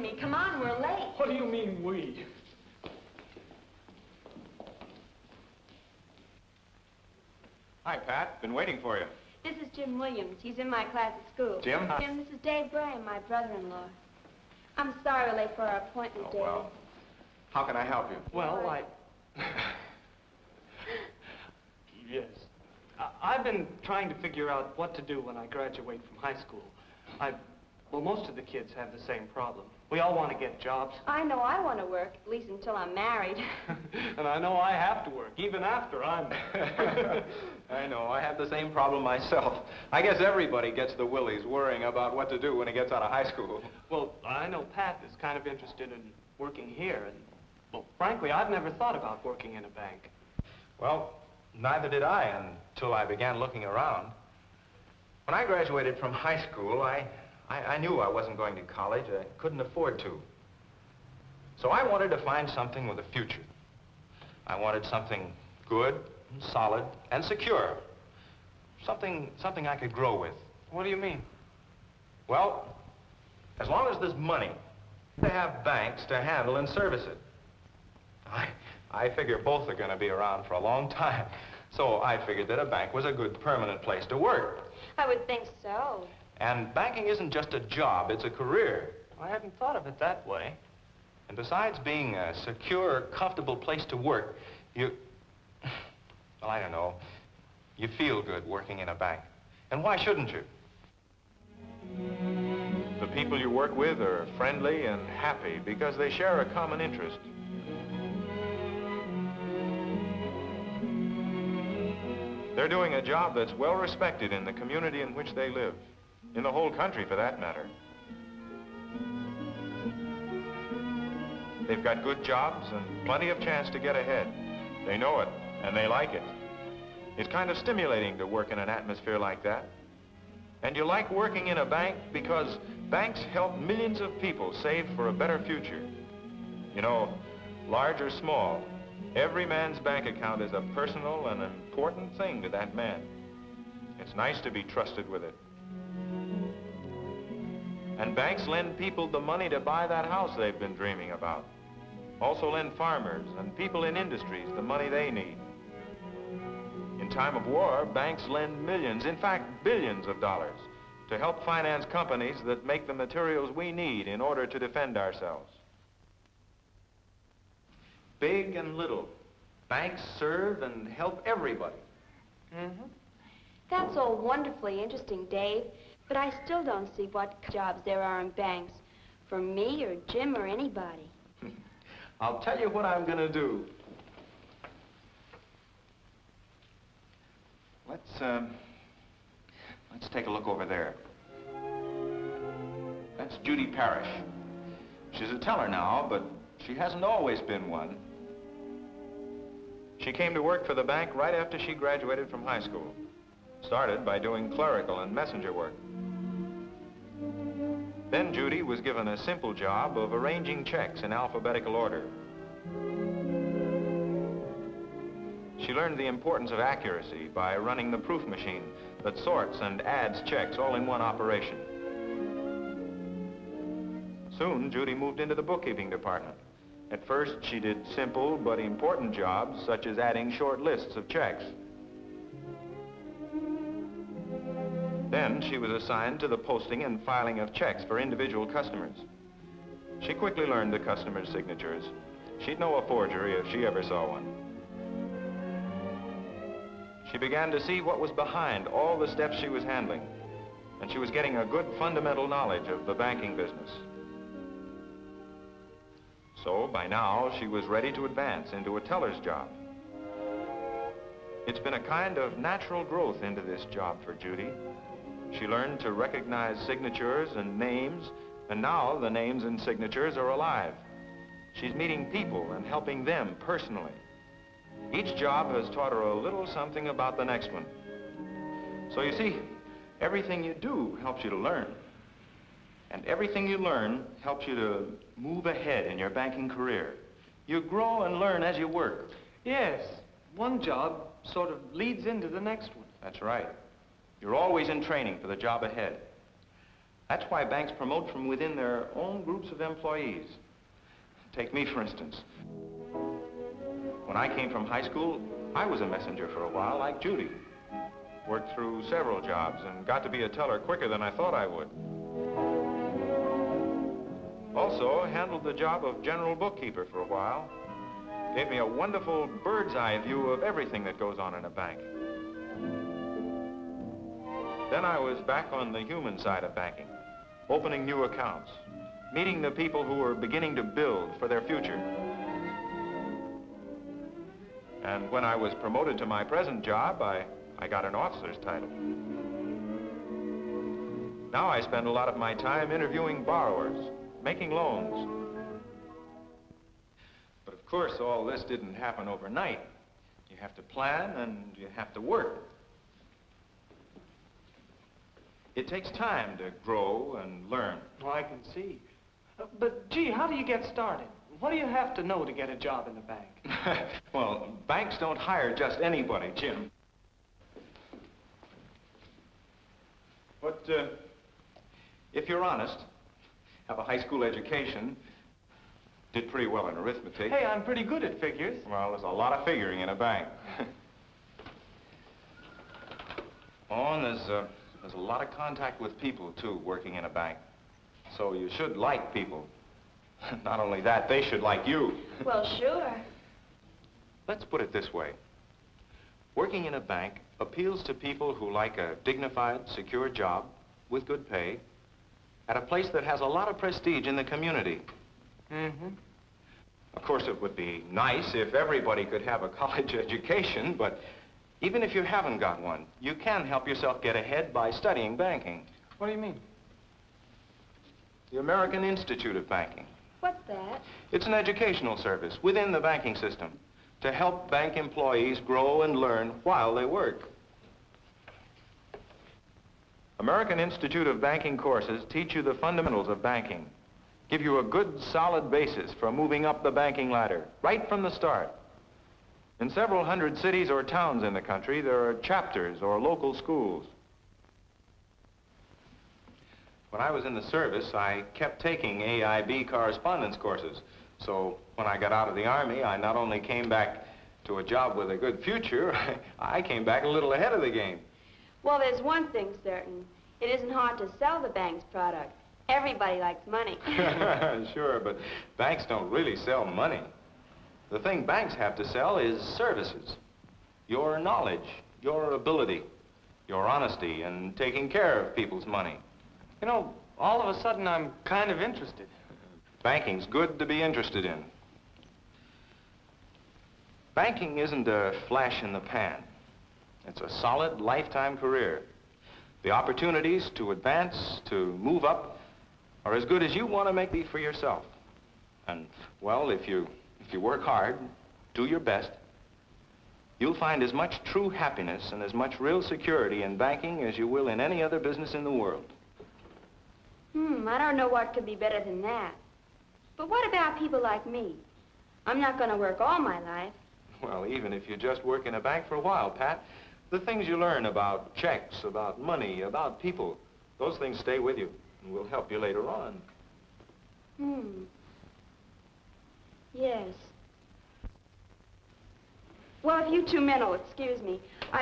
Jimmy. Come on, we're late. What do you mean, we? Hi, Pat. Been waiting for you. This is Jim Williams. He's in my class at school. Jim? Jim, this is Dave Graham, my brother-in-law. I'm sorry we're late for our appointment, Oh, Dave. well. How can I help you? Well, Yes. I've been trying to figure out what to do when I graduate from high school. Well, most of the kids have the same problem. We all want to get jobs. I know I want to work, at least until I'm married. And I know I have to work, even after I'm... I know. I have the same problem myself. I guess everybody gets the willies worrying about what to do when he gets out of high school. Well, I know Pat is kind of interested in working here, and, well, frankly, I've never thought about working in a bank. Well, neither did I until I began looking around. When I graduated from high school, I knew I wasn't going to college. I couldn't afford to. So I wanted to find something with a future. I wanted something good, and solid, and secure. Something I could grow with. What do you mean? Well, as long as there's money, to have banks to handle and service it. I figure both are going to be around for a long time. So I figured that a bank was a good permanent place to work. I would think so. And banking isn't just a job, it's a career. I hadn't thought of it that way. And besides being a secure, comfortable place to work, well, I don't know, you feel good working in a bank. And why shouldn't you? The people you work with are friendly and happy because they share a common interest. They're doing a job that's well respected in the community in which they live. In the whole country, for that matter. They've got good jobs and plenty of chance to get ahead. They know it, and they like it. It's kind of stimulating to work in an atmosphere like that. And you like working in a bank because banks help millions of people save for a better future. You know, large or small, every man's bank account is a personal and important thing to that man. It's nice to be trusted with it. And banks lend people the money to buy that house they've been dreaming about. Also lend farmers and people in industries the money they need. In time of war, banks lend millions, in fact, billions of dollars to help finance companies that make the materials we need in order to defend ourselves. Big and little, banks serve and help everybody. Mm-hmm. That's all wonderfully interesting, Dave. But I still don't see what jobs there are in banks for me or Jim or anybody. I'll tell you what I'm going to do. Let's take a look over there. That's Judy Parrish. She's a teller now, but she hasn't always been one. She came to work for the bank right after she graduated from high school. Started by doing clerical and messenger work. Then Judy was given a simple job of arranging checks in alphabetical order. She learned the importance of accuracy by running the proof machine that sorts and adds checks all in one operation. Soon, Judy moved into the bookkeeping department. At first, she did simple but important jobs, such as adding short lists of checks. Then she was assigned to the posting and filing of checks for individual customers. She quickly learned the customers' signatures. She'd know a forgery if she ever saw one. She began to see what was behind all the steps she was handling, and she was getting a good fundamental knowledge of the banking business. So, by now, she was ready to advance into a teller's job. It's been a kind of natural growth into this job for Judy. She learned to recognize signatures and names, and now the names and signatures are alive. She's meeting people and helping them personally. Each job has taught her a little something about the next one. So you see, everything you do helps you to learn. And everything you learn helps you to move ahead in your banking career. You grow and learn as you work. Yes, one job sort of leads into the next one. That's right. You're always in training for the job ahead. That's why banks promote from within their own groups of employees. Take me, for instance. When I came from high school, I was a messenger for a while, like Judy. Worked through several jobs and got to be a teller quicker than I thought I would. Also, handled the job of general bookkeeper for a while. Gave me a wonderful bird's eye view of everything that goes on in a bank. Then I was back on the human side of banking, opening new accounts, meeting the people who were beginning to build for their future. And when I was promoted to my present job, I got an officer's title. Now I spend a lot of my time interviewing borrowers, making loans. But of course, all this didn't happen overnight. You have to plan and you have to work. It takes time to grow and learn. Well, I can see. But, gee, how do you get started? What do you have to know to get a job in the bank? Well, banks don't hire just anybody, Jim. But if you're honest, have a high school education, did pretty well in arithmetic. Hey, I'm pretty good at figures. Well, there's a lot of figuring in a bank. Oh, and there's a lot of contact with people, too, working in a bank. So you should like people. Not only that, they should like you. Well, sure. Let's put it this way. Working in a bank appeals to people who like a dignified, secure job with good pay at a place that has a lot of prestige in the community. Mm-hmm. Of course, it would be nice if everybody could have a college education, but even if you haven't got one, you can help yourself get ahead by studying banking. What do you mean? The American Institute of Banking. What's that? It's an educational service within the banking system to help bank employees grow and learn while they work. American Institute of Banking courses teach you the fundamentals of banking, give you a good, solid basis for moving up the banking ladder right from the start. In several hundred cities or towns in the country, there are chapters or local schools. When I was in the service, I kept taking AIB correspondence courses. So when I got out of the Army, I not only came back to a job with a good future, I came back a little ahead of the game. Well, there's one thing certain. It isn't hard to sell the bank's product. Everybody likes money. Sure, but banks don't really sell money. The thing banks have to sell is services. Your knowledge, your ability, your honesty in taking care of people's money. You know, all of a sudden I'm kind of interested. Banking's good to be interested in. Banking isn't a flash in the pan. It's a solid lifetime career. The opportunities to advance, to move up, are as good as you want to make them for yourself. And, well, if you work hard, do your best, you'll find as much true happiness and as much real security in banking as you will in any other business in the world. I don't know what could be better than that. But what about people like me? I'm not going to work all my life. Well, even if you just work in a bank for a while, Pat, the things you learn about checks, about money, about people, those things stay with you and will help you later on. Yes. Well, if you two men will excuse me, I've